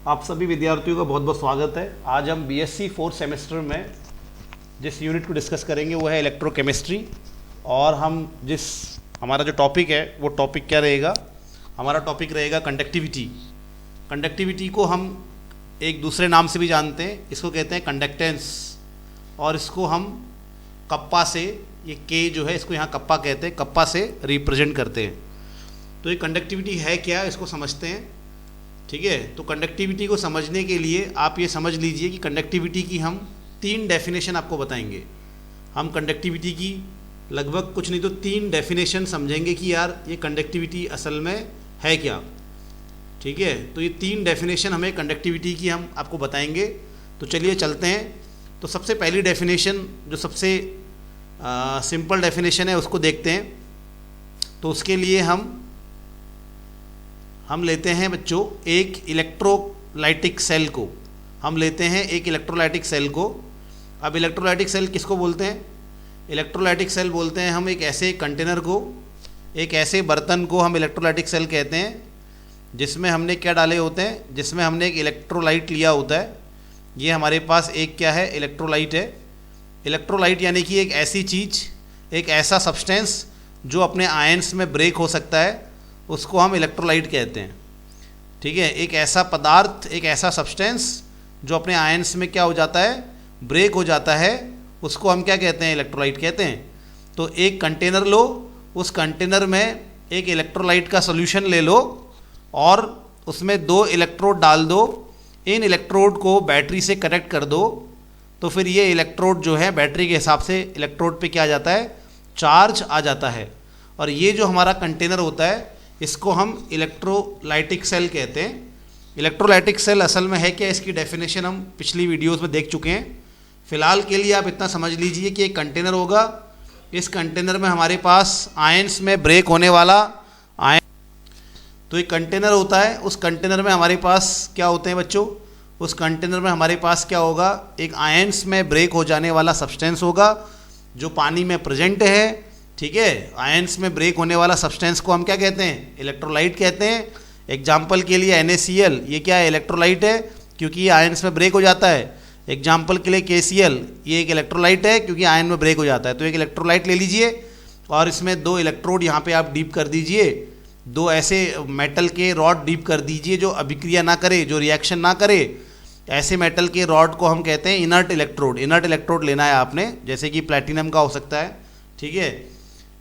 आप सभी विद्यार्थियों का बहुत बहुत स्वागत है। आज हम बीएससी फोर्थ सेमेस्टर में जिस यूनिट को डिस्कस करेंगे वो है इलेक्ट्रोकेमिस्ट्री। और हम हमारा जो टॉपिक है वो टॉपिक क्या रहेगा, हमारा टॉपिक रहेगा कंडक्टिविटी। कंडक्टिविटी को हम एक दूसरे नाम से भी जानते हैं, इसको कहते हैं कंडक्टेंस, और इसको हम कप्पा से, ये के जो है इसको यहाँ कप्पा कहते हैं, कप्पा से रिप्रेजेंट करते हैं। तो ये कंडक्टिविटी है क्या, इसको समझते हैं। ठीक है, तो कंडक्टिविटी को समझने के लिए आप ये समझ लीजिए कि कंडक्टिविटी की हम 3 डेफिनेशन आपको बताएंगे। हम कंडक्टिविटी की लगभग कुछ नहीं तो 3 डेफिनेशन समझेंगे कि यार ये कंडक्टिविटी असल में है क्या। ठीक है, तो ये 3 डेफिनेशन हमें कंडक्टिविटी की हम आपको बताएंगे। तो चलिए चलते हैं। तो सबसे पहली डेफिनेशन जो सबसे सिंपल डेफिनेशन है उसको देखते हैं। तो उसके लिए हम लेते हैं बच्चों एक इलेक्ट्रोलाइटिक सेल को, हम लेते हैं एक इलेक्ट्रोलाइटिक सेल को। अब इलेक्ट्रोलाइटिक सेल किसको बोलते हैं? इलेक्ट्रोलाइटिक सेल बोलते हैं हम एक ऐसे कंटेनर को, एक ऐसे बर्तन को हम इलेक्ट्रोलाइटिक सेल कहते हैं जिसमें हमने क्या डाले होते हैं, जिसमें हमने एक इलेक्ट्रोलाइट लिया होता है। ये हमारे पास एक क्या है, इलेक्ट्रोलाइट है। इलेक्ट्रोलाइट यानी कि एक ऐसी चीज़, एक ऐसा सब्सटेंस जो अपने आयंस में ब्रेक हो सकता है, उसको हम इलेक्ट्रोलाइट कहते हैं। ठीक है, एक ऐसा पदार्थ, एक ऐसा सब्सटेंस जो अपने आयंस में क्या हो जाता है, ब्रेक हो जाता है, उसको हम क्या कहते हैं, इलेक्ट्रोलाइट कहते हैं। तो एक कंटेनर लो, उस कंटेनर में एक इलेक्ट्रोलाइट का सॉल्यूशन ले लो और उसमें 2 इलेक्ट्रोड डाल दो। इन इलेक्ट्रोड को बैटरी से कनेक्ट कर दो, तो फिर ये इलेक्ट्रोड जो है बैटरी के हिसाब से इलेक्ट्रोड पे क्या आ जाता है, चार्ज आ जाता है। और ये जो हमारा कंटेनर होता है इसको हम इलेक्ट्रोलाइटिक सेल कहते हैं। इलेक्ट्रोलाइटिक सेल असल में है क्या, इसकी डेफिनेशन हम पिछली वीडियोस में देख चुके हैं। फिलहाल के लिए आप इतना समझ लीजिए कि एक कंटेनर होगा, इस कंटेनर में हमारे पास आयंस में ब्रेक होने वाला आयन, तो एक कंटेनर होता है, उस कंटेनर में हमारे पास क्या होते हैं बच्चों, उस कंटेनर में हमारे पास क्या होगा, एक आयंस में ब्रेक हो जाने वाला सब्सटेंस होगा जो पानी में प्रेजेंट है। ठीक है, आयंस में ब्रेक होने वाला सब्सटेंस को हम क्या कहते हैं, इलेक्ट्रोलाइट कहते हैं। एग्जाम्पल के लिए NaCl, ये क्या है, इलेक्ट्रोलाइट है क्योंकि ये आयंस में ब्रेक हो जाता है। एग्जाम्पल के लिए KCl, ये एक इलेक्ट्रोलाइट है क्योंकि आयन में ब्रेक हो जाता है। तो एक इलेक्ट्रोलाइट ले लीजिए और इसमें 2 इलेक्ट्रोड यहाँ पे आप डीप कर दीजिए, 2 ऐसे मेटल के रॉड डीप कर दीजिए जो अभिक्रिया ना करे, जो रिएक्शन ना करे। ऐसे मेटल के रॉड को हम कहते हैं इनर्ट इलेक्ट्रोड। इनर्ट इलेक्ट्रोड लेना है आपने, जैसे कि प्लैटिनम का हो सकता है। ठीक है,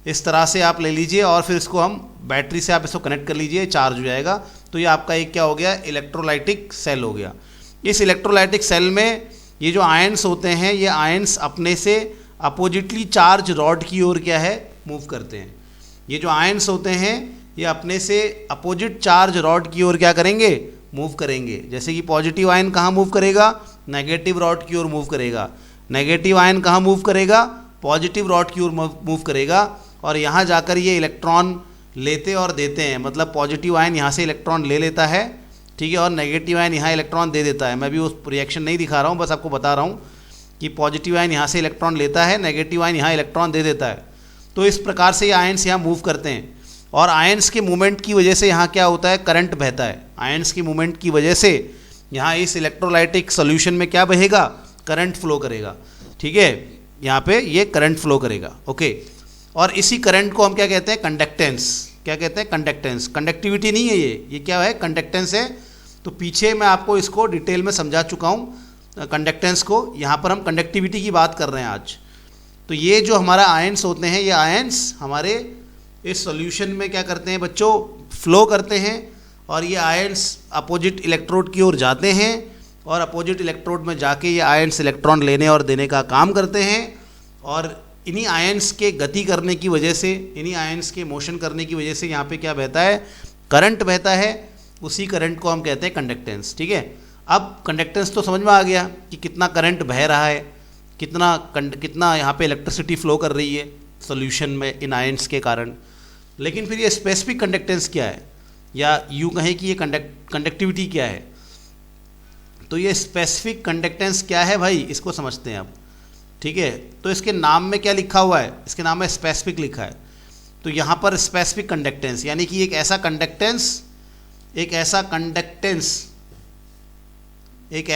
इस तरह से आप ले लीजिए और फिर इसको हम बैटरी से आप इसको कनेक्ट कर लीजिए, चार्ज हो जाएगा। तो ये आपका एक क्या हो गया, इलेक्ट्रोलाइटिक सेल हो गया। इस इलेक्ट्रोलाइटिक सेल में ये जो आयंस होते हैं, ये आयंस अपने से अपोजिटली चार्ज रॉड की ओर क्या है, मूव करते हैं। ये जो आयंस होते हैं ये अपने से अपोजिट चार्ज रॉड की ओर क्या करेंगे, मूव करेंगे। जैसे कि पॉजिटिव आयन कहाँ मूव करेगा, नेगेटिव रॉड की ओर मूव करेगा। नेगेटिव आयन कहाँ मूव करेगा, पॉजिटिव रॉड की ओर मूव करेगा। और यहाँ जाकर ये इलेक्ट्रॉन लेते और देते हैं, मतलब पॉजिटिव आयन यहाँ से इलेक्ट्रॉन ले लेता है, ठीक है, और नेगेटिव आयन यहाँ इलेक्ट्रॉन दे देता है। मैं भी उस रिएक्शन नहीं दिखा रहा हूँ, बस आपको बता रहा हूँ कि पॉजिटिव आयन यहाँ से इलेक्ट्रॉन लेता है, नेगेटिव आयन यहाँ इलेक्ट्रॉन दे देता है। तो इस प्रकार से ये आयन्स यहाँ मूव करते हैं और आयन्स के मूवमेंट की वजह से यहाँ क्या होता है, करंट बहता है। आयन्स की मूवमेंट की वजह से यहाँ इस इलेक्ट्रोलाइटिक सोल्यूशन में क्या बहेगा, करंट फ्लो करेगा। ठीक है, यहाँ पे ये करंट फ्लो करेगा। ओके, और इसी करंट को हम क्या कहते हैं, कंडक्टेंस। क्या कहते हैं, कंडक्टेंस। कंडक्टिविटी नहीं है ये क्या है, कंडक्टेंस है। तो पीछे मैं आपको इसको डिटेल में समझा चुका हूँ कंडक्टेंस को। यहाँ पर हम कंडक्टिविटी की बात कर रहे हैं आज। तो ये जो हमारा आयंस होते हैं, ये आयंस हमारे इस सॉल्यूशन में क्या करते हैं बच्चों, फ्लो करते हैं। और ये आयंस अपोजिट इलेक्ट्रोड की ओर जाते हैं और अपोजिट इलेक्ट्रोड में जाके ये आयंस इलेक्ट्रॉन लेने और देने का काम करते हैं। और इन्हीं आयंस के गति करने की वजह से, इन्हीं आयंस के मोशन करने की वजह से यहाँ पे क्या बहता है, करंट बहता है। उसी करंट को हम कहते हैं कंडक्टेंस। ठीक है, अब कंडक्टेंस तो समझ में आ गया कि कितना करंट बह रहा है, कितना यहाँ पे इलेक्ट्रिसिटी फ्लो कर रही है सॉल्यूशन में इन आयंस के कारण। लेकिन फिर ये स्पेसिफिक कंडक्टेंस क्या है, या यूँ कहें कि ये कंडक्टिविटी क्या है। तो ये स्पेसिफिक कंडक्टेंस क्या है भाई, इसको समझते हैं अब। ठीक है, तो इसके नाम में क्या लिखा हुआ है, इसके नाम में स्पेसिफिक लिखा है। तो यहाँ पर स्पेसिफिक कंडक्टेंस यानी कि एक ऐसा कंडक्टेंस एक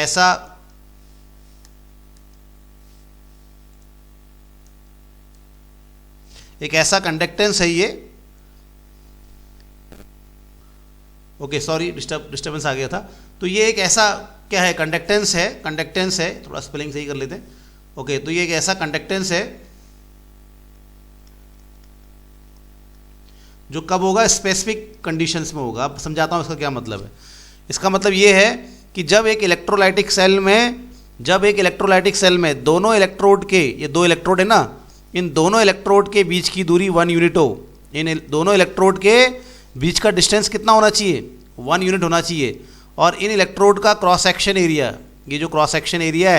ऐसा कंडक्टेंस है ये, ओके सॉरी डिस्टर्बेंस आ गया था। तो ये एक ऐसा क्या है, कंडक्टेंस है, थोड़ा स्पेलिंग सही कर लेते हैं। ओके, तो ये एक ऐसा कंडक्टेंस है जो कब होगा, स्पेसिफिक कंडीशंस में होगा। अब समझाता हूँ इसका क्या मतलब है। इसका मतलब ये है कि जब एक इलेक्ट्रोलाइटिक सेल में दोनों इलेक्ट्रोड के, ये दो इलेक्ट्रोड है ना, इन दोनों इलेक्ट्रोड के बीच की दूरी 1 यूनिट हो, इन दोनों इलेक्ट्रोड के बीच का डिस्टेंस कितना होना चाहिए, 1 यूनिट होना चाहिए। और इन इलेक्ट्रोड का क्रॉस सेक्शन एरिया, ये जो क्रॉस सेक्शन एरिया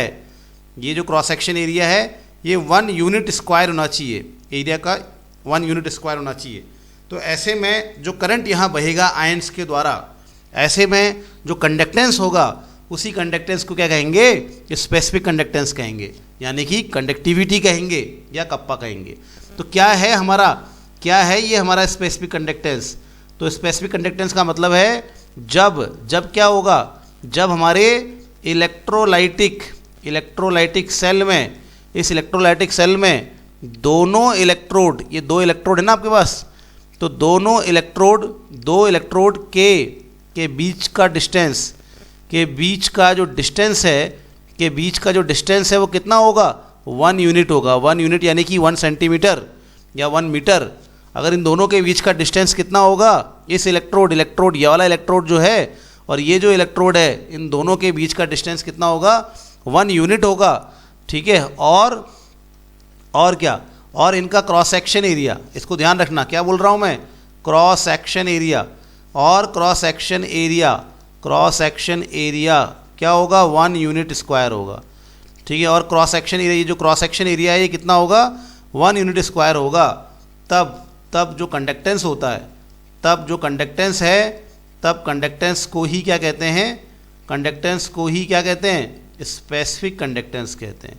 है, ये 1 यूनिट स्क्वायर होना चाहिए, एरिया का 1 यूनिट स्क्वायर होना चाहिए। तो ऐसे में जो करंट यहाँ बहेगा आयंस के द्वारा, ऐसे में जो कंडक्टेंस होगा उसी कंडक्टेंस को क्या कहेंगे, स्पेसिफिक कंडक्टेंस कहेंगे, यानी कि कंडक्टिविटी कहेंगे या कप्पा कहेंगे। तो क्या है ये हमारा स्पेसिफिक कंडक्टेंस। तो स्पेसिफिक कंडक्टेंस का मतलब है जब क्या होगा, जब हमारे इलेक्ट्रोलाइटिक सेल में, इस इलेक्ट्रोलाइटिक सेल में दोनों इलेक्ट्रोड, ये 2 इलेक्ट्रोड है ना आपके पास, तो दो इलेक्ट्रोड के बीच का डिस्टेंस, के बीच का जो डिस्टेंस है वो कितना होगा, 1 यूनिट होगा। 1 यूनिट यानी कि 1 सेंटीमीटर या 1 मीटर। अगर इन दोनों के बीच का डिस्टेंस कितना होगा, इस इलेक्ट्रोड ये वाला इलेक्ट्रोड जो है और ये जो इलेक्ट्रोड है, इन दोनों के बीच का डिस्टेंस कितना होगा, 1 यूनिट होगा, ठीक है। और क्या, और इनका क्रॉस सेक्शन एरिया, इसको ध्यान रखना, क्या बोल रहा हूँ मैं, क्रॉस सेक्शन एरिया। और क्रॉस सेक्शन एरिया क्या होगा, 1 यूनिट स्क्वायर होगा, ठीक है। और क्रॉस सेक्शन एरिया, ये जो क्रॉस सेक्शन एरिया है ये कितना होगा, 1 यूनिट स्क्वायर होगा। तब जो कंडक्टेंस होता है, तब कंडक्टेंस को ही क्या कहते हैं, स्पेसिफिक कंडक्टेंस कहते हैं,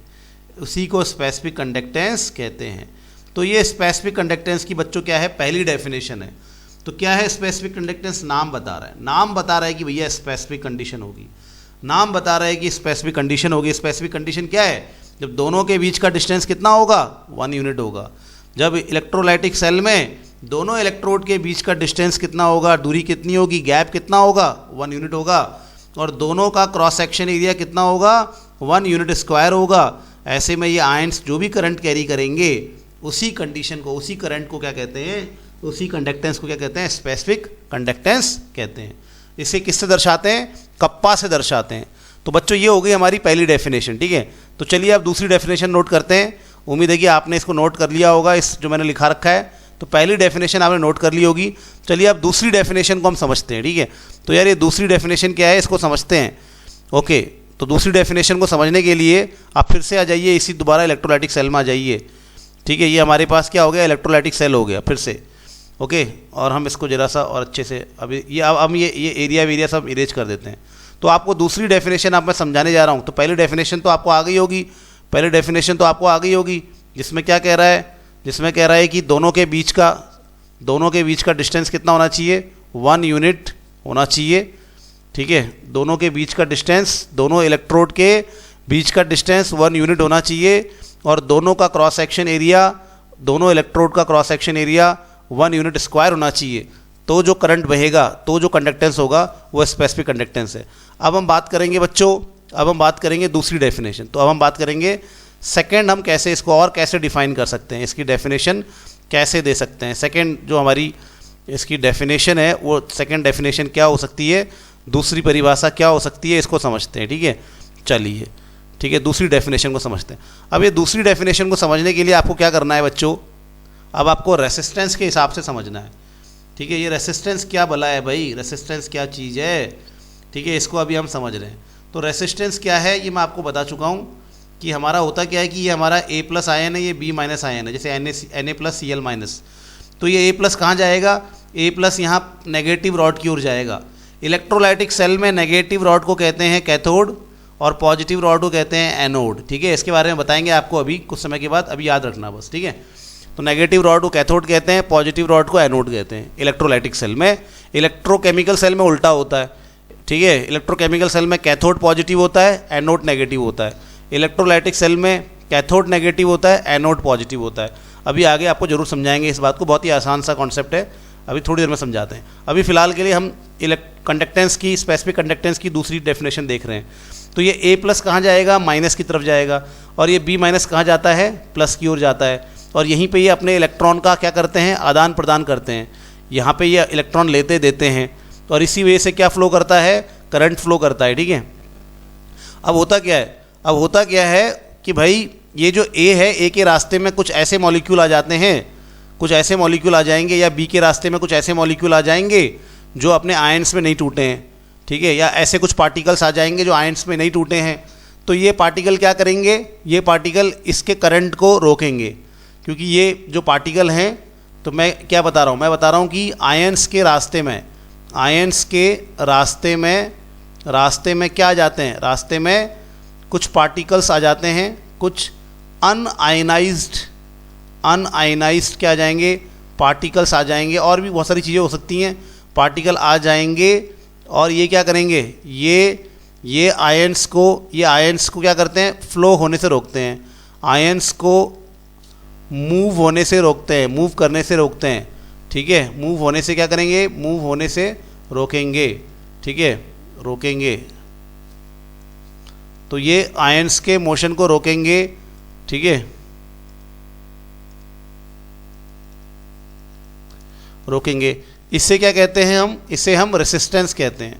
उसी को स्पेसिफिक कंडक्टेंस कहते हैं। तो ये स्पेसिफिक कंडक्टेंस की बच्चों क्या है, पहली डेफिनेशन है। तो क्या है स्पेसिफिक कंडक्टेंस, नाम बता रहा है कि भैया स्पेसिफिक कंडीशन होगी, स्पेसिफिक कंडीशन क्या है, जब दोनों के बीच का डिस्टेंस कितना होगा, 1 यूनिट होगा। जब इलेक्ट्रोलाइटिक सेल में दोनों इलेक्ट्रोड के बीच का डिस्टेंस कितना होगा, दूरी कितनी होगी, गैप कितना होगा, 1 यूनिट होगा। और दोनों का क्रॉस सेक्शन एरिया कितना होगा, 1 यूनिट स्क्वायर होगा। ऐसे में ये आयंस जो भी करंट कैरी करेंगे, उसी करंट को क्या कहते हैं, उसी कंडक्टेंस को क्या कहते हैं, स्पेसिफिक कंडक्टेंस कहते हैं। इसे किससे दर्शाते हैं, कप्पा से दर्शाते हैं। तो बच्चों ये हो गई हमारी पहली डेफिनेशन, ठीक है। तो चलिए अब दूसरी डेफिनेशन नोट करते हैं। उम्मीद है कि आपने इसको नोट कर लिया होगा, इस जो मैंने लिखा रखा है। तो पहली डेफिनेशन आपने नोट कर ली होगी। चलिए अब दूसरी डेफिनेशन को हम समझते हैं, ठीक है। तो यार ये दूसरी डेफिनेशन क्या है, इसको समझते हैं। ओके, तो दूसरी डेफिनेशन को समझने के लिए आप फिर से आ जाइए, इसी दोबारा इलेक्ट्रोलाइटिक सेल में आ जाइए, ठीक है। ये हमारे पास क्या हो गया, इलेक्ट्रोलाइटिक सेल हो गया फिर से, ओके। और हम इसको जरा सा और अच्छे से अभी ये एरिया सब इरेज कर देते हैं। तो आपको दूसरी डेफिनेशन आप मैं समझाने जा रहा हूँ। तो पहली डेफिनेशन तो आपको आ गई होगी, जिसमें क्या कह रहा है, कि दोनों के बीच का डिस्टेंस कितना होना चाहिए, 1 यूनिट होना चाहिए, ठीक है। दोनों के बीच का डिस्टेंस, दोनों इलेक्ट्रोड के बीच का डिस्टेंस 1 यूनिट होना चाहिए। और दोनों का क्रॉस सेक्शन एरिया, दोनों इलेक्ट्रोड का cross section area 1 unit square होना चाहिए। तो जो करंट बहेगा, तो जो कंडक्टेंस होगा वो स्पेसिफिक कंडक्टेंस है। अब हम बात करेंगे बच्चों, दूसरी डेफिनेशन। तो अब हम बात करेंगे सेकंड, हम कैसे इसको और कैसे डिफाइन कर सकते हैं, इसकी डेफिनेशन कैसे दे सकते हैं। सेकंड जो हमारी इसकी डेफिनेशन है, वो सेकंड डेफिनेशन क्या हो सकती है, दूसरी परिभाषा क्या हो सकती है, इसको समझते हैं, ठीक है। चलिए, ठीक है, दूसरी डेफिनेशन को समझते हैं। अब ये दूसरी डेफिनेशन को समझने के लिए आपको क्या करना है बच्चों, अब आपको रेसिस्टेंस के हिसाब से समझना है, ठीक है। ये रेसिस्टेंस क्या भला है भाई, रेसिस्टेंस क्या चीज़ है, ठीक है, इसको अभी हम समझ रहे हैं। तो रेसिस्टेंस क्या है ये मैं आपको बता चुका हूँ कि हमारा होता क्या है कि ये हमारा A+ आयन है, ये B- आयन है, जैसे Na+Cl-। तो ये A+ कहाँ जाएगा, A+ यहाँ नेगेटिव रॉड की ओर जाएगा। इलेक्ट्रोलाइटिक सेल में नेगेटिव रॉड को कहते हैं कैथोड और पॉजिटिव रॉड को कहते हैं एनोड, ठीक है। इसके बारे में बताएंगे आपको अभी कुछ समय के बाद, अभी याद रखना बस, ठीक है। तो नेगेटिव रॉड को कैथोड कहते हैं, पॉजिटिव रॉड को एनोड कहते हैं इलेक्ट्रोलाइटिक सेल में। इलेक्ट्रोकेमिकल सेल में उल्टा होता है, ठीक है। इलेक्ट्रोकेमिकल सेल में कैथोड पॉजिटिव होता है, एनोड नेगेटिव होता है। इलेक्ट्रोलाइटिक सेल में कैथोड नेगेटिव होता है, एनोड पॉजिटिव होता है। अभी आगे आपको जरूर समझाएंगे इस बात को, बहुत ही आसान सा कॉन्सेप्ट है, अभी थोड़ी देर में समझाते हैं। अभी फिलहाल के लिए हम कंडक्टेंस की, स्पेसिफिक कंडक्टेंस की दूसरी डेफिनेशन देख रहे हैं। तो ये ए प्लस कहाँ जाएगा, माइनस की तरफ जाएगा, और ये बी माइनस कहाँ जाता है, प्लस की ओर जाता है। और यहीं पे ये अपने इलेक्ट्रॉन का क्या करते हैं, आदान प्रदान करते हैं। यहाँ पे ये इलेक्ट्रॉन लेते देते हैं, और इसी वजह से क्या फ्लो करता है, करंट फ्लो करता है, ठीक है। अब होता क्या है कि भाई ये जो ए है, ए के रास्ते में कुछ ऐसे मॉलिक्यूल आ जाते हैं, कुछ ऐसे मॉलिक्यूल आ जाएंगे, या बी के रास्ते में कुछ ऐसे मॉलिक्यूल आ जाएंगे जो अपने आयंस में नहीं टूटे हैं, ठीक है, या ऐसे कुछ पार्टिकल्स आ जाएंगे जो आयंस में नहीं टूटे हैं। तो ये पार्टिकल क्या करेंगे, ये पार्टिकल इसके करंट को रोकेंगे, क्योंकि ये जो पार्टिकल हैं, तो मैं क्या बता रहा हूँ, मैं बता रहा हूँ कि आयंस के रास्ते में क्या आ जाते हैं, रास्ते में कुछ पार्टिकल्स आ जाते हैं, कुछ अनआयनाइज्ड क्या आ जाएंगे, पार्टिकल्स आ जाएंगे, और भी बहुत सारी चीज़ें हो सकती हैं, पार्टिकल आ जाएंगे, और ये क्या करेंगे, ये आयंस को क्या करते हैं, फ्लो होने से रोकते हैं, आयंस को मूव होने से रोकते हैं, मूव करने से रोकते हैं, ठीक है। मूव होने से क्या करेंगे, मूव होने से रोकेंगे, ठीक है, रोकेंगे। तो ये आयंस के मोशन को रोकेंगे, ठीक है, रोकेंगे। इससे क्या कहते हैं हम, इसे हम रेसिस्टेंस कहते हैं।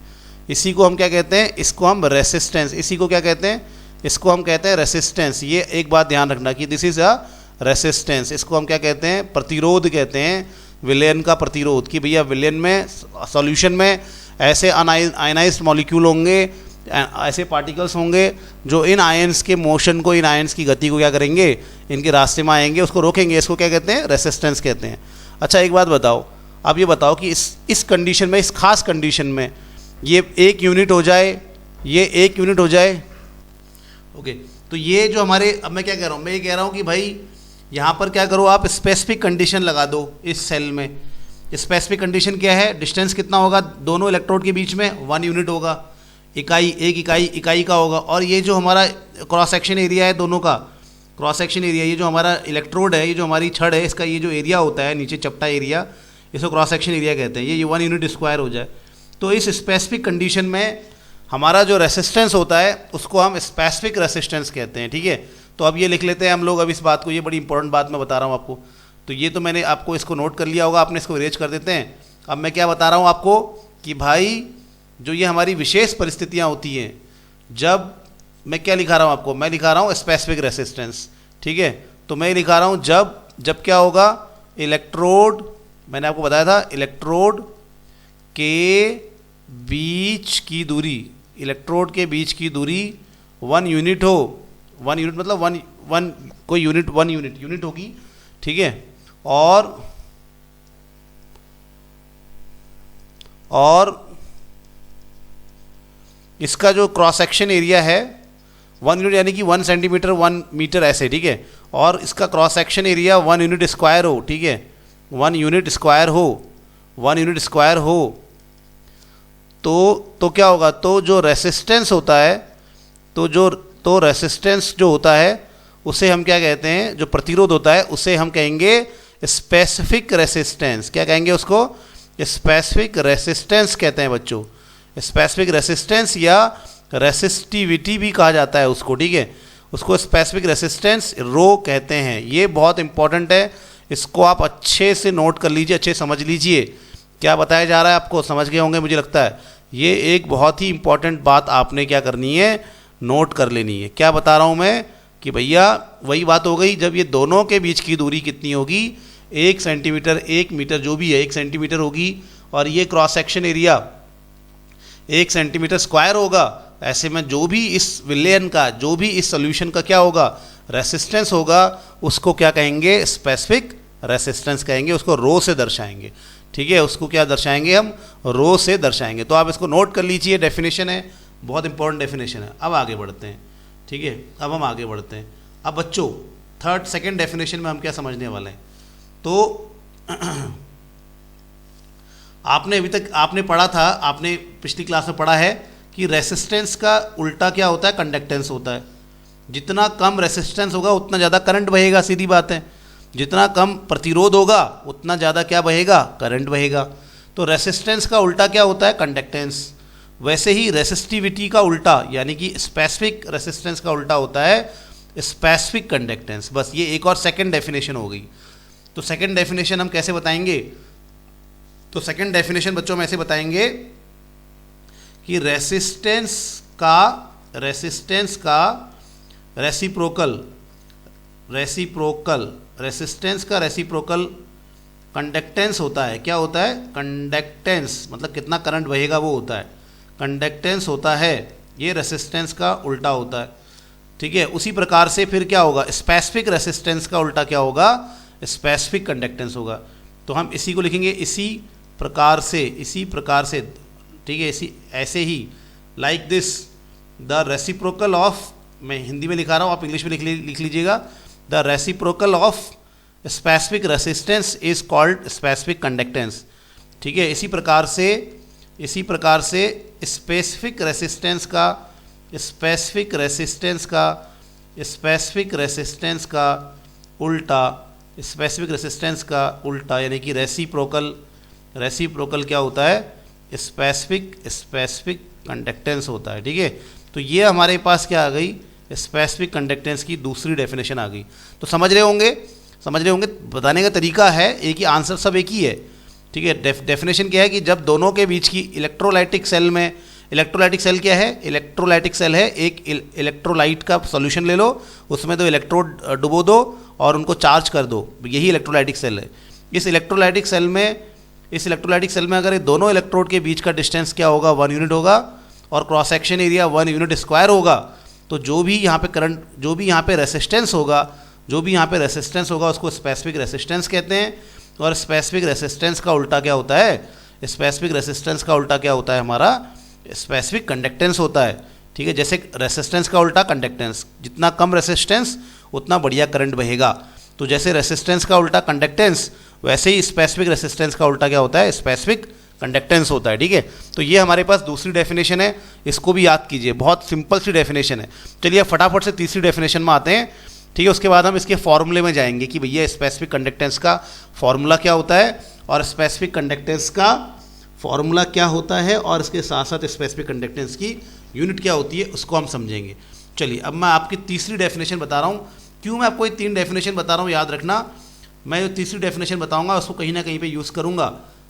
इसी को हम क्या कहते हैं, इसको हम रेसिस्टेंस, इसी को क्या कहते हैं, इसको हम कहते हैं रेसिस्टेंस। ये एक बात ध्यान रखना कि दिस इज अ रेसिस्टेंस। इसको हम क्या कहते हैं, प्रतिरोध कहते हैं, विलयन का प्रतिरोध, कि भैया विलयन में, सॉल्यूशन में ऐसे अनआयनाइज्ड मॉलिक्यूल होंगे, ऐसे पार्टिकल्स होंगे जो इन आयंस के मोशन को, इन आयंस की गति को क्या करेंगे, इनके रास्ते में आएंगे, उसको रोकेंगे। इसको क्या कहते हैं, रेसिस्टेंस कहते हैं। अच्छा एक बात बताओ, आप ये बताओ कि इस कंडीशन में, इस खास कंडीशन में ये 1 यूनिट हो जाए, ये 1 यूनिट हो जाए, ओके। तो ये जो हमारे, अब मैं क्या कह रहा हूँ, मैं ये कह रहा हूँ कि भाई यहाँ पर क्या करो, आप स्पेसिफिक कंडीशन लगा दो इस सेल में। स्पेसिफिक कंडीशन क्या है, डिस्टेंस कितना होगा दोनों इलेक्ट्रोड के बीच में, 1 यूनिट होगा, एक इकाई का होगा। और ये जो हमारा क्रॉस सेक्शन एरिया है दोनों का, क्रॉस सेक्शन एरिया, ये जो हमारा इलेक्ट्रोड है, ये जो हमारी छड़ है, इसका ये जो एरिया होता है नीचे चपटा एरिया, इसको क्रॉस सेक्शन एरिया कहते हैं। ये 1 यूनिट स्क्वायर हो जाए, तो इस स्पेसिफिक कंडीशन में हमारा जो रेसिस्टेंस होता है उसको हम स्पेसिफिक रेसिस्टेंस कहते हैं, ठीक है। तो अब ये लिख लेते हैं हम लोग अब इस बात को, ये बड़ी इंपॉर्टेंट बात मैं बता रहा हूँ आपको। तो ये तो मैंने आपको इसको नोट कर लिया होगा, आपने इसको इरेज कर देते हैं। अब मैं क्या बता रहा हूँ आपको कि भाई जो ये हमारी विशेष परिस्थितियाँ होती हैं, जब मैं क्या लिखा रहा हूँ आपको, मैं लिखा रहा हूँ स्पेसिफिक रेसिस्टेंस, ठीक है। तो मैं लिखा रहा हूँ जब क्या होगा, इलेक्ट्रोड, मैंने आपको बताया था इलेक्ट्रोड के बीच की दूरी, इलेक्ट्रोड के बीच की दूरी 1 यूनिट हो, 1 यूनिट मतलब वन कोई यूनिट, 1 यूनिट होगी, ठीक है। और इसका जो क्रॉस सेक्शन एरिया है 1 यूनिट, यानी कि 1 सेंटीमीटर 1 मीटर ऐसे, ठीक है। और इसका cross section area 1 unit square हो, ठीक है, 1 यूनिट स्क्वायर हो, 1 यूनिट स्क्वायर हो, तो क्या होगा, तो जो रेसिस्टेंस होता है, तो रेसिस्टेंस जो होता है उसे हम क्या कहते हैं, जो प्रतिरोध होता है उसे हम कहेंगे स्पेसिफिक रेसिस्टेंस। क्या कहेंगे उसको, स्पेसिफिक रेसिस्टेंस कहते हैं बच्चों। स्पेसिफिक रेसिस्टेंस या रेसिस्टिविटी भी कहा जाता है उसको, ठीक है। उसको स्पेसिफिक रेसिस्टेंस रो कहते हैं। ये बहुत इंपॉर्टेंट है, इसको आप अच्छे से नोट कर लीजिए, अच्छे समझ लीजिए क्या बताया जा रहा है, आपको समझ गए होंगे मुझे लगता है। ये एक बहुत ही इंपॉर्टेंट बात आपने क्या करनी है, नोट कर लेनी है। क्या बता रहा हूँ मैं कि भैया वही बात हो गई, जब ये दोनों के बीच की दूरी कितनी होगी, 1 सेंटीमीटर 1 मीटर जो भी है 1 सेंटीमीटर होगी, और ये cross section area 1 centimetre square होगा। ऐसे में जो भी इस विलयन का, जो भी इस सोल्यूशन का क्या होगा, रेसिस्टेंस होगा, उसको क्या कहेंगे, स्पेसिफिक रेसिस्टेंस कहेंगे, उसको रो से दर्शाएंगे, ठीक है। उसको क्या दर्शाएंगे हम, रो से दर्शाएंगे। तो आप इसको नोट कर लीजिए, डेफिनेशन है, बहुत इंपॉर्टेंट डेफिनेशन है। अब आगे बढ़ते हैं, ठीक है, अब हम आगे बढ़ते हैं। अब बच्चों सेकंड डेफिनेशन में हम क्या समझने वाले हैं, आपने अभी तक आपने पढ़ा था, आपने पिछली क्लास में पढ़ा है कि रेसिस्टेंस का उल्टा क्या होता है, कंडक्टेंस होता है। जितना कम रेसिस्टेंस होगा उतना ज़्यादा करंट बहेगा, सीधी बात है। जितना कम प्रतिरोध होगा उतना ज़्यादा क्या बहेगा, करंट बहेगा। तो रेसिस्टेंस का उल्टा क्या होता है, कंडक्टेंस। वैसे ही रेसिस्टिविटी का उल्टा यानी कि स्पेसिफिक रेसिस्टेंस का उल्टा होता है स्पेसिफिक कंडक्टेंस। बस ये एक और सेकंड डेफिनेशन हो गई। तो सेकंड डेफिनेशन हम कैसे बताएंगे, तो सेकंड डेफिनेशन बच्चों में ऐसे बताएंगे कि रेसिस्टेंस का रेसिस्टेंस का रेसिप्रोकल कंडक्टेंस होता है। क्या होता है, कंडक्टेंस, मतलब कितना करंट बहेगा वो होता है, कंडक्टेंस होता है। ये रेसिस्टेंस का उल्टा होता है, ठीक है। उसी प्रकार से फिर क्या होगा, स्पेसिफिक रेसिस्टेंस का उल्टा क्या होगा, स्पेसिफिक कंडक्टेंस होगा। तो हम इसी को लिखेंगे इसी प्रकार से, ठीक है, ऐसे ही, like this the reciprocal of, मैं हिंदी में लिखा रहा हूँ, आप इंग्लिश में लिख लीजिएगा, the reciprocal of specific resistance is called specific conductance, ठीक है। इसी प्रकार से स्पेसिफिक रेसिस्टेंस का उल्टा यानी कि रेसिप्रोकल क्या होता है, स्पेसिफिक कंडक्टेंस होता है, ठीक है। तो ये हमारे पास क्या आ गई, स्पेसिफिक कंडक्टेंस की दूसरी डेफिनेशन आ गई। तो समझ रहे होंगे, बताने का तरीका है एक ही, आंसर सब एक ही है, ठीक है। डेफिनेशन क्या है कि जब दोनों के बीच की इलेक्ट्रोलाइटिक सेल में, इलेक्ट्रोलाइटिक सेल क्या है, इलेक्ट्रोलाइटिक सेल है, एक इलेक्ट्रोलाइट का सॉल्यूशन ले लो, उसमें 2 इलेक्ट्रोड डुबो दो और उनको चार्ज कर दो, यही इलेक्ट्रोलाइटिक सेल है। इस इलेक्ट्रोलाइटिक सेल में अगर दोनों इलेक्ट्रोड के बीच का डिस्टेंस क्या होगा, 1 यूनिट होगा और cross section area 1 unit square होगा। तो जो भी यहाँ पे रेसिस्टेंस होगा उसको स्पेसिफिक रेसिस्टेंस कहते हैं। और स्पेसिफिक रेसिस्टेंस का उल्टा क्या होता है, हमारा स्पेसिफिक कंडक्टेंस होता है, ठीक है। जैसे रेसिस्टेंस का उल्टा कंडक्टेंस, जितना कम रेसिस्टेंस उतना बढ़िया करंट बहेगा। तो जैसे रेसिस्टेंस का उल्टा कंडक्टेंस, वैसे ही स्पेसिफिक रेसिस्टेंस का उल्टा क्या होता है, स्पेसिफिक कंडक्टेंस होता है, ठीक है। तो ये हमारे पास दूसरी डेफिनेशन है, इसको भी याद कीजिए, बहुत सिंपल सी डेफिनेशन है। चलिए फटाफट से तीसरी डेफिनेशन में आते हैं, ठीक है। उसके बाद हम इसके फॉर्मूले में जाएंगे कि भैया स्पेसिफिक कंडक्टेंस का फॉर्मूला क्या होता है और स्पेसिफिक कंडक्टेंस का फॉर्मूला क्या होता है, और इसके साथ साथ स्पेसिफिक कंडक्टेंस की यूनिट क्या होती है, उसको हम समझेंगे। चलिए अब मैं आपकी तीसरी डेफिनेशन बता रहा हूँ। क्यों मैं आपको ये 3 डेफिनेशन बता रहा हूँ, याद रखना, मैं जो तीसरी डेफिनेशन बताऊँगा उसको कहीं ना कहीं पर यूज़ करूँगा।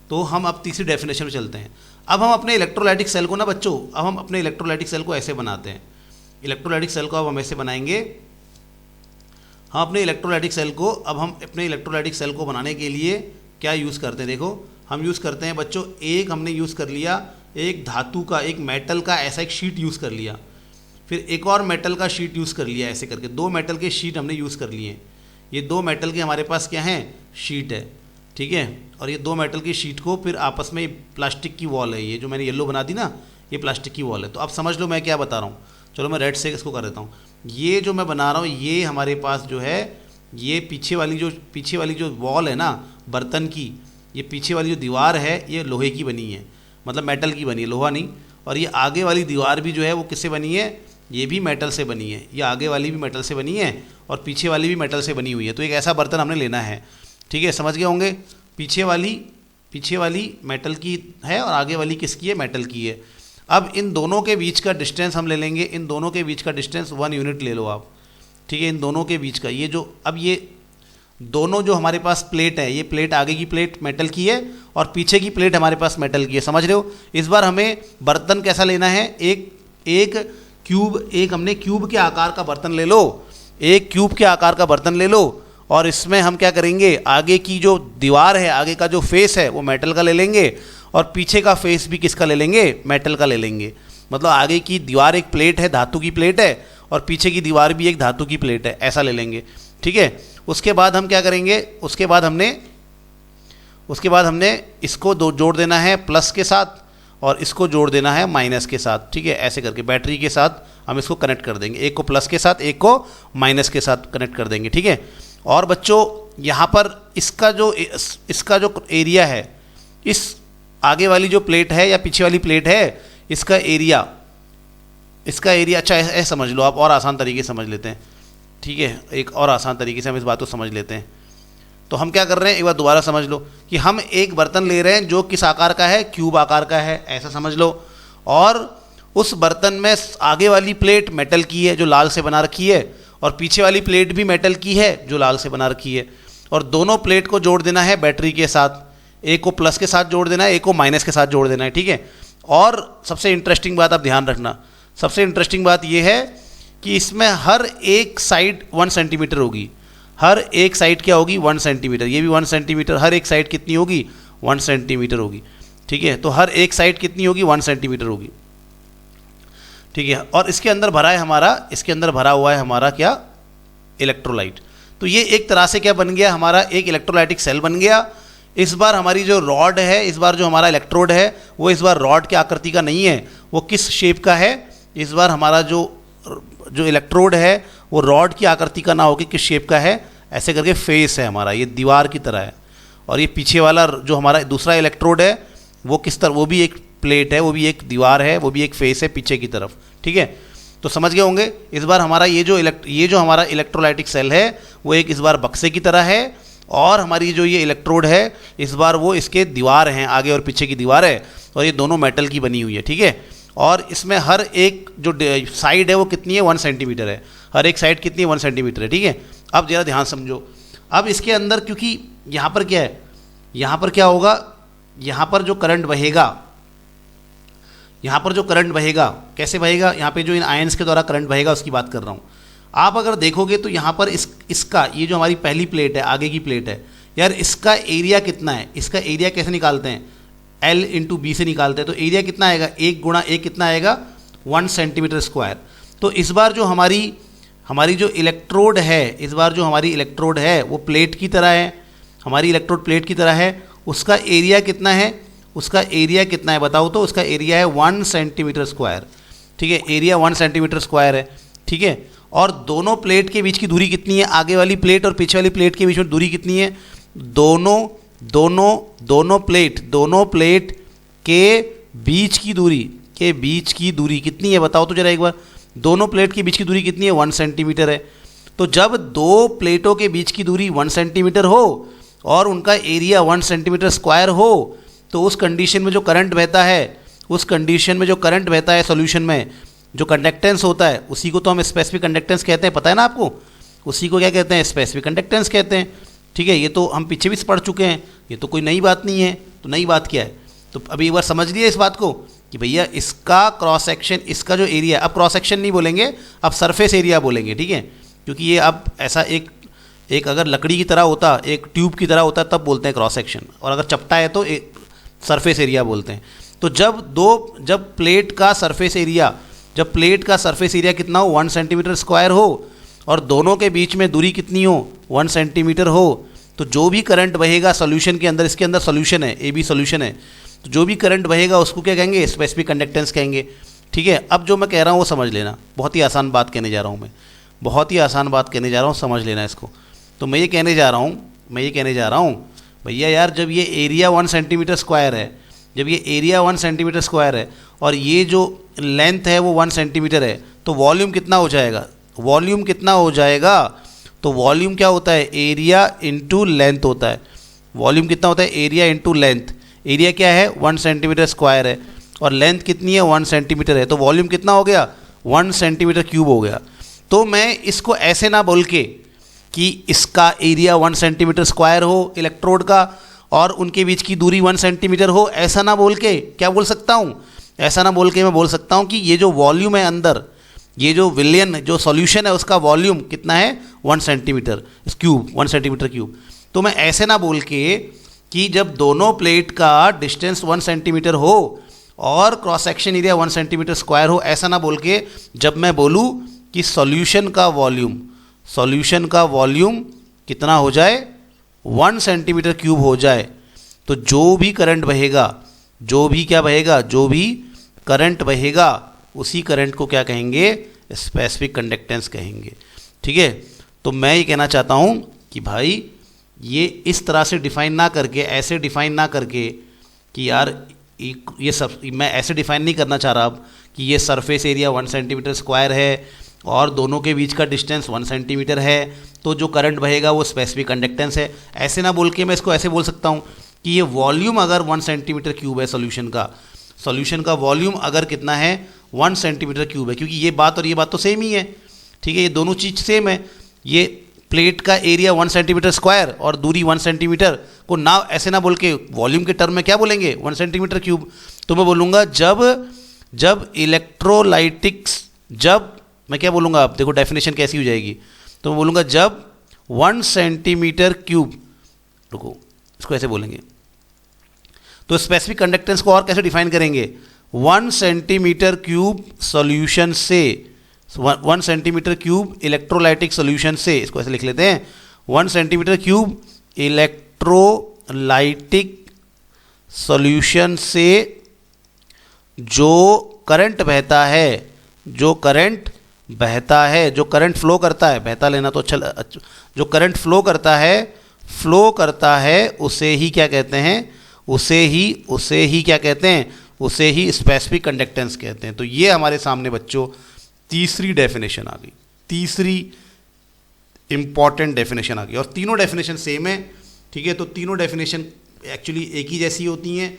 तो हम अब तीसरी डेफिनेशन में चलते हैं। अब हम अपने इलेक्ट्रोलाइटिक सेल को ना बच्चों, अब हम अपने इलेक्ट्रोलाइटिक सेल को ऐसे बनाते हैं। इलेक्ट्रोलाइटिक सेल को अब हम ऐसे बनाएंगे, हम अपने इलेक्ट्रोलाइटिक सेल को बनाने के लिए क्या यूज़ करते हैं, देखो हम यूज़ करते हैं बच्चों, हमने यूज़ कर लिया एक धातु का, एक मेटल का ऐसा एक शीट यूज़ कर लिया, फिर एक और मेटल का शीट यूज़ कर लिया, ऐसे करके 2 मेटल के शीट हमने यूज़ कर लिए। ये 2 मेटल के हमारे पास क्या हैं, शीट है, ठीक है। और ये 2 मेटल की शीट को फिर आपस में प्लास्टिक की वॉल है, ये जो मैंने येलो बना दी ना, ये प्लास्टिक की वॉल है। तो अब समझ लो मैं क्या बता रहा हूँ। चलो मैं रेड से इसको कर देता हूँ। ये जो मैं बना रहा हूँ, ये हमारे पास जो है, ये पीछे वाली जो वॉल है ना बर्तन की, ये पीछे वाली जो दीवार है ये लोहे की बनी है, मतलब मेटल की बनी है, लोहा नहीं। और ये आगे वाली दीवार भी जो है वो किससे बनी है, ये भी मेटल से बनी है। ये आगे वाली भी मेटल से बनी है और पीछे वाली भी मेटल से बनी हुई है। तो एक ऐसा बर्तन हमने लेना है, ठीक है, समझ गए होंगे। पीछे वाली मेटल की है और आगे वाली किसकी है, मेटल की है। अब इन दोनों के बीच का डिस्टेंस हम ले लेंगे, इन दोनों के बीच का डिस्टेंस 1 यूनिट ले लो आप, ठीक है। इन दोनों के बीच का ये जो, अब ये दोनों जो हमारे पास प्लेट है, ये प्लेट आगे की प्लेट मेटल की है और पीछे की प्लेट हमारे पास मेटल की है, समझ रहे हो। इस बार हमें बर्तन कैसा लेना है, हमने क्यूब के आकार का बर्तन ले लो, एक क्यूब के आकार का बर्तन ले लो। और इसमें हम क्या करेंगे, आगे की जो दीवार है, आगे का जो फेस है वो मेटल का ले लेंगे और पीछे का फेस भी किसका ले लेंगे, मेटल का ले लेंगे। मतलब आगे की दीवार एक प्लेट है, धातु की प्लेट है, और पीछे की दीवार भी एक धातु की प्लेट है, ऐसा ले लेंगे, ठीक है। उसके बाद हम क्या करेंगे, उसके बाद हमने इसको जोड़ देना है प्लस के साथ और इसको जोड़ देना है माइनस के साथ, ठीक है। ऐसे करके बैटरी के साथ हम इसको कनेक्ट कर देंगे, एक को प्लस के साथ एक को माइनस के साथ कनेक्ट कर देंगे, ठीक है। और बच्चों यहाँ पर इसका जो एरिया है, इस आगे वाली जो प्लेट है या पीछे वाली प्लेट है, इसका एरिया अच्छा ऐसे समझ लो आप, और आसान तरीके से समझ लेते हैं, ठीक है, एक और आसान तरीके से हम इस बात को समझ लेते हैं। तो हम क्या कर रहे हैं, एक बार दोबारा समझ लो कि हम एक बर्तन ले रहे हैं जो किस आकार का है, क्यूब आकार का है, ऐसा समझ लो। और उस बर्तन में आगे वाली प्लेट मेटल की है जो लाल से बना रखी है, और पीछे वाली प्लेट भी मेटल की है जो लाल से बना रखी है, और दोनों प्लेट को जोड़ देना है बैटरी के साथ, एक को प्लस के साथ जोड़ देना है, एक को माइनस के साथ जोड़ देना है, ठीक है। और सबसे इंटरेस्टिंग बात आप ध्यान रखना, सबसे इंटरेस्टिंग बात यह है कि इसमें हर एक साइड 1 सेंटीमीटर होगी, हर एक साइड क्या होगी 1 सेंटीमीटर, ये भी 1 सेंटीमीटर, हर एक साइड कितनी होगी 1 सेंटीमीटर होगी, ठीक है। तो हर एक साइड कितनी होगी 1 सेंटीमीटर होगी, ठीक है। और इसके अंदर भरा है हमारा, इसके अंदर भरा हुआ है हमारा क्या, इलेक्ट्रोलाइट। तो ये एक तरह से क्या बन गया, हमारा एक इलेक्ट्रोलाइटिक सेल बन गया। इस बार हमारी जो रॉड है, इस बार जो हमारा इलेक्ट्रोड है, वो इस बार रॉड के आकृति का नहीं है, वो किस शेप का है, इस बार हमारा जो इलेक्ट्रोड है वो रॉड की आकृति का ना होकर किस शेप का है, ऐसे करके फेस है हमारा, ये दीवार की तरह है। और ये पीछे वाला जो हमारा दूसरा इलेक्ट्रोड है वो किस तरह, वो भी एक प्लेट है, वो भी एक दीवार है, वो भी एक फेस है पीछे की तरफ, ठीक है। तो समझ गए होंगे। इस बार हमारा ये जो हमारा इलेक्ट्रोलाइटिक सेल है वो एक इस बार बक्से की तरह है, और हमारी जो ये इलेक्ट्रोड है इस बार वो इसके दीवार हैं, आगे और पीछे की दीवार है, और ये दोनों मेटल की बनी हुई है, ठीक है। और इसमें हर एक जो साइड है वो कितनी है 1 सेंटीमीटर है, हर एक साइड कितनी है 1 सेंटीमीटर है, ठीक है। अब ज़रा ध्यान समझो, अब इसके अंदर क्योंकि यहाँ पर क्या है, यहाँ पर क्या होगा, यहाँ पर जो करंट बहेगा, यहाँ पर जो करंट बहेगा कैसे बहेगा, यहाँ पे जो इन आयंस के द्वारा करंट बहेगा उसकी बात कर रहा हूँ। आप अगर देखोगे तो यहाँ पर इसका ये जो हमारी पहली प्लेट है, आगे की प्लेट है यार, इसका एरिया कितना है, इसका एरिया कैसे निकालते हैं, L इंटू बी से निकालते हैं। तो एरिया कितना आएगा, 1 गुणा 1 कितना आएगा 1 सेंटीमीटर स्क्वायर। तो इस बार जो हमारी जो इलेक्ट्रोड है, इस बार जो हमारी इलेक्ट्रोड है वो प्लेट की तरह है, हमारी इलेक्ट्रोड प्लेट की तरह है। उसका एरिया कितना है, उसका एरिया कितना है बताओ तो, उसका एरिया है 1 सेंटीमीटर स्क्वायर, ठीक है, एरिया 1 सेंटीमीटर स्क्वायर है, ठीक है। और दोनों प्लेट के बीच की दूरी कितनी है, आगे वाली प्लेट और पीछे वाली प्लेट के बीच में दूरी कितनी है, दोनों प्लेट के बीच की दूरी कितनी है बताओ तो जरा एक बार, दोनों प्लेट के बीच की दूरी कितनी है 1 सेंटीमीटर है। तो जब दो प्लेटों के बीच की दूरी 1 सेंटीमीटर हो और उनका एरिया 1 सेंटीमीटर स्क्वायर हो, तो उस कंडीशन में जो करंट बहता है, सॉल्यूशन में जो कंडक्टेंस होता है उसी को तो हम स्पेसिफिक कंडक्टेंस कहते हैं, पता है ना आपको, उसी को क्या कहते हैं, स्पेसिफिक कंडक्टेंस कहते हैं, ठीक है। ये तो हम पीछे भी पढ़ चुके हैं, ये तो कोई नई बात नहीं है। तो नई बात क्या है, तो अभी एक बार समझ लिया इस बात को कि भैया इसका क्रॉस सेक्शन, इसका जो एरिया, अब क्रॉस सेक्शन नहीं बोलेंगे, अब सरफेस एरिया बोलेंगे, ठीक है, क्योंकि ये अब ऐसा एक अगर लकड़ी की तरह होता, एक ट्यूब की तरह होता तब बोलते हैं क्रॉस सेक्शन, और अगर चपटा है तो सरफेस एरिया बोलते हैं। तो जब प्लेट का सरफेस एरिया कितना हो 1 सेंटीमीटर स्क्वायर हो और दोनों के बीच में दूरी कितनी हो 1 सेंटीमीटर हो, तो जो भी करंट बहेगा सॉल्यूशन के अंदर, इसके अंदर सॉल्यूशन है, AB सॉल्यूशन है, तो जो भी करंट बहेगा उसको क्या कहेंगे, स्पेसिफिक कंडक्टेंस कहेंगे, ठीक है। अब जो मैं कह रहा हूँ वो समझ लेना, बहुत ही आसान बात कहने जा रहा हूँ मैं, बहुत ही आसान बात कहने जा रहा हूँ, समझ लेना इसको। तो मैं ये कहने जा रहा हूँ भैया यार, जब ये एरिया 1 सेंटीमीटर स्क्वायर है, जब ये एरिया 1 सेंटीमीटर स्क्वायर है और ये जो लेंथ है वो 1 सेंटीमीटर है, तो वॉल्यूम कितना हो जाएगा, तो वॉल्यूम क्या होता है, एरिया इंटू लेंथ होता है। वॉल्यूम कितना होता है, एरिया इंटू लेंथ। एरिया क्या है 1 सेंटीमीटर स्क्वायर है और लेंथ कितनी है 1 सेंटीमीटर है, तो वॉल्यूम कितना हो गया 1 सेंटीमीटर क्यूब हो गया। तो मैं इसको ऐसे ना बोल के कि इसका एरिया 1 सेंटीमीटर स्क्वायर हो इलेक्ट्रोड का और उनके बीच की दूरी 1 सेंटीमीटर हो, ऐसा ना बोल के क्या बोल सकता हूँ, ऐसा ना बोल के मैं बोल सकता हूँ कि ये जो वॉल्यूम है अंदर, ये जो विलियन जो सॉल्यूशन है उसका वॉल्यूम कितना है 1 सेंटीमीटर क्यूब, 1 सेंटीमीटर क्यूब। तो मैं ऐसे ना बोल के कि जब दोनों प्लेट का डिस्टेंस 1 सेंटीमीटर हो और cross section area 1 centimetre square हो, ऐसा ना बोल के जब मैं बोलूँ कि सॉल्यूशन का वॉल्यूम कितना हो जाए 1 सेंटीमीटर क्यूब हो जाए, तो जो भी करंट बहेगा उसी करंट को क्या कहेंगे, स्पेसिफिक कंडक्टेंस कहेंगे, ठीक है। तो मैं ये कहना चाहता हूँ कि भाई ये इस तरह से डिफाइन ना करके, ऐसे डिफाइन ना करके कि यार ये सब मैं ऐसे डिफाइन नहीं करना चाह रहा अब कि ये सरफेस एरिया 1 सेंटीमीटर स्क्वायर है और दोनों के बीच का डिस्टेंस 1 सेंटीमीटर है, तो जो करंट बहेगा वो स्पेसिफिक कंडक्टेंस है। ऐसे ना बोल के मैं इसको ऐसे बोल सकता हूँ कि ये वॉल्यूम अगर 1 सेंटीमीटर क्यूब है सॉल्यूशन का वॉल्यूम अगर कितना है 1 सेंटीमीटर क्यूब है, क्योंकि ये बात और ये बात तो सेम ही है, ठीक है, ये दोनों चीज़ सेम है। ये प्लेट का एरिया 1 सेंटीमीटर स्क्वायर और दूरी 1 सेंटीमीटर को ना ऐसे ना बोल के वॉल्यूम के टर्म में क्या बोलेंगे 1 सेंटीमीटर क्यूब। तो मैं बोलूँगा जब इलेक्ट्रोलाइटिक्स, जब मैं क्या बोलूँगा, आप देखो डेफिनेशन कैसी हो जाएगी, तो मैं बोलूँगा जब 1 सेंटीमीटर क्यूब, रुको इसको ऐसे बोलेंगे, तो स्पेसिफिक कंडक्टेंस को और कैसे डिफाइन करेंगे, 1 सेंटीमीटर क्यूब सॉल्यूशन से, 1 सेंटीमीटर क्यूब इलेक्ट्रोलाइटिक सॉल्यूशन से, इसको ऐसे लिख लेते हैं, 1 सेंटीमीटर क्यूब इलेक्ट्रोलाइटिक सॉल्यूशन से जो करंट बहता है, जो करंट फ्लो करता है, बहता लेना तो अच्छा, जो करंट फ्लो करता है उसे ही क्या कहते हैं, उसे ही स्पेसिफिक कंडक्टेंस कहते हैं। तो ये हमारे सामने बच्चों तीसरी डेफिनेशन आ गई, तीसरी इंपॉर्टेंट डेफिनेशन आ गई, और तीनों डेफिनेशन सेम है, ठीक है। तो तीनों डेफिनेशन एक्चुअली एक ही जैसी होती हैं,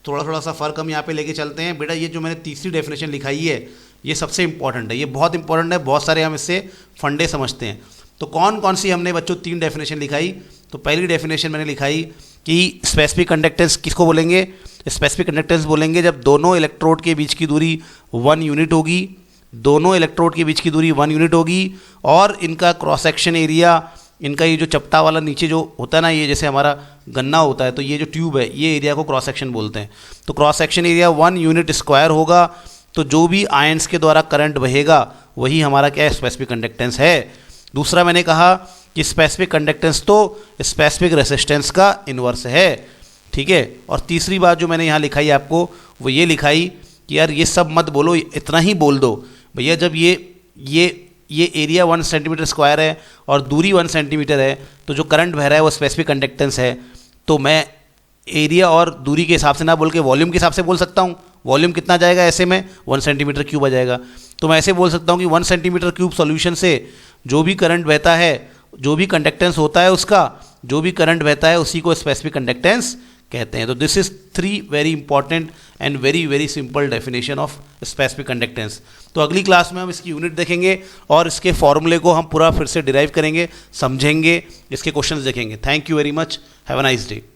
थोड़ा सा फ़र्क हम यहाँ पे लेके चलते हैं। बेटा ये जो मैंने तीसरी डेफिनेशन लिखाई है ये सबसे इंपॉर्टेंट है, ये बहुत इंपॉर्टेंट है, बहुत सारे हम इससे फंडे समझते हैं। तो कौन कौन सी हमने बच्चों 3 डेफिनेशन लिखाई। तो पहली डेफिनेशन मैंने लिखाई कि स्पेसिफिक कंडक्टेंस किसको बोलेंगे, स्पेसिफिक कंडक्टेंस बोलेंगे जब दोनों इलेक्ट्रोड के बीच की दूरी 1 यूनिट होगी, दोनों इलेक्ट्रोड के बीच की दूरी 1 यूनिट होगी, और इनका क्रॉस सेक्शन एरिया, इनका ये जो चपटा वाला नीचे जो होता है ना, ये जैसे हमारा गन्ना होता है, तो ये जो ट्यूब है ये एरिया को क्रॉस सेक्शन बोलते हैं। तो cross section area 1 unit square होगा, तो जो भी आयंस के द्वारा करंट बहेगा वही हमारा क्या है, स्पेसिफिक कंडक्टेंस है। दूसरा मैंने कहा कि स्पेसिफिक कंडक्टेंस तो स्पेसिफिक रेसिस्टेंस का इन्वर्स है, ठीक है। और तीसरी बात जो मैंने यहाँ लिखाई आपको वो ये लिखाई कि यार ये सब मत बोलो, इतना ही बोल दो भैया, जब ये एरिया 1 सेंटीमीटर स्क्वायर है और दूरी 1 सेंटीमीटर है, तो जो करंट बह रहा है वो स्पेसिफिक कंडक्टेंस है। तो मैं एरिया और दूरी के हिसाब से ना बोल के वॉल्यूम के हिसाब से बोल सकता हूँ। वॉल्यूम कितना जाएगा ऐसे में, 1 सेंटीमीटर क्यूब आ जाएगा। तो मैं ऐसे बोल सकता हूँ कि 1 सेंटीमीटर क्यूब सॉल्यूशन से जो भी करंट बहता है, जो भी कंडक्टेंस होता है उसका, जो भी करंट बहता है उसी को स्पेसिफिक कंडक्टेंस कहते हैं। तो this is 3 very important and very simple definition of specific conductance. तो अगली क्लास में हम इसकी यूनिट देखेंगे और इसके फॉर्मूले को हम पूरा फिर से डिराइव करेंगे, समझेंगे, इसके क्वेश्चंस देखेंगे। Thank you very much, have a nice day.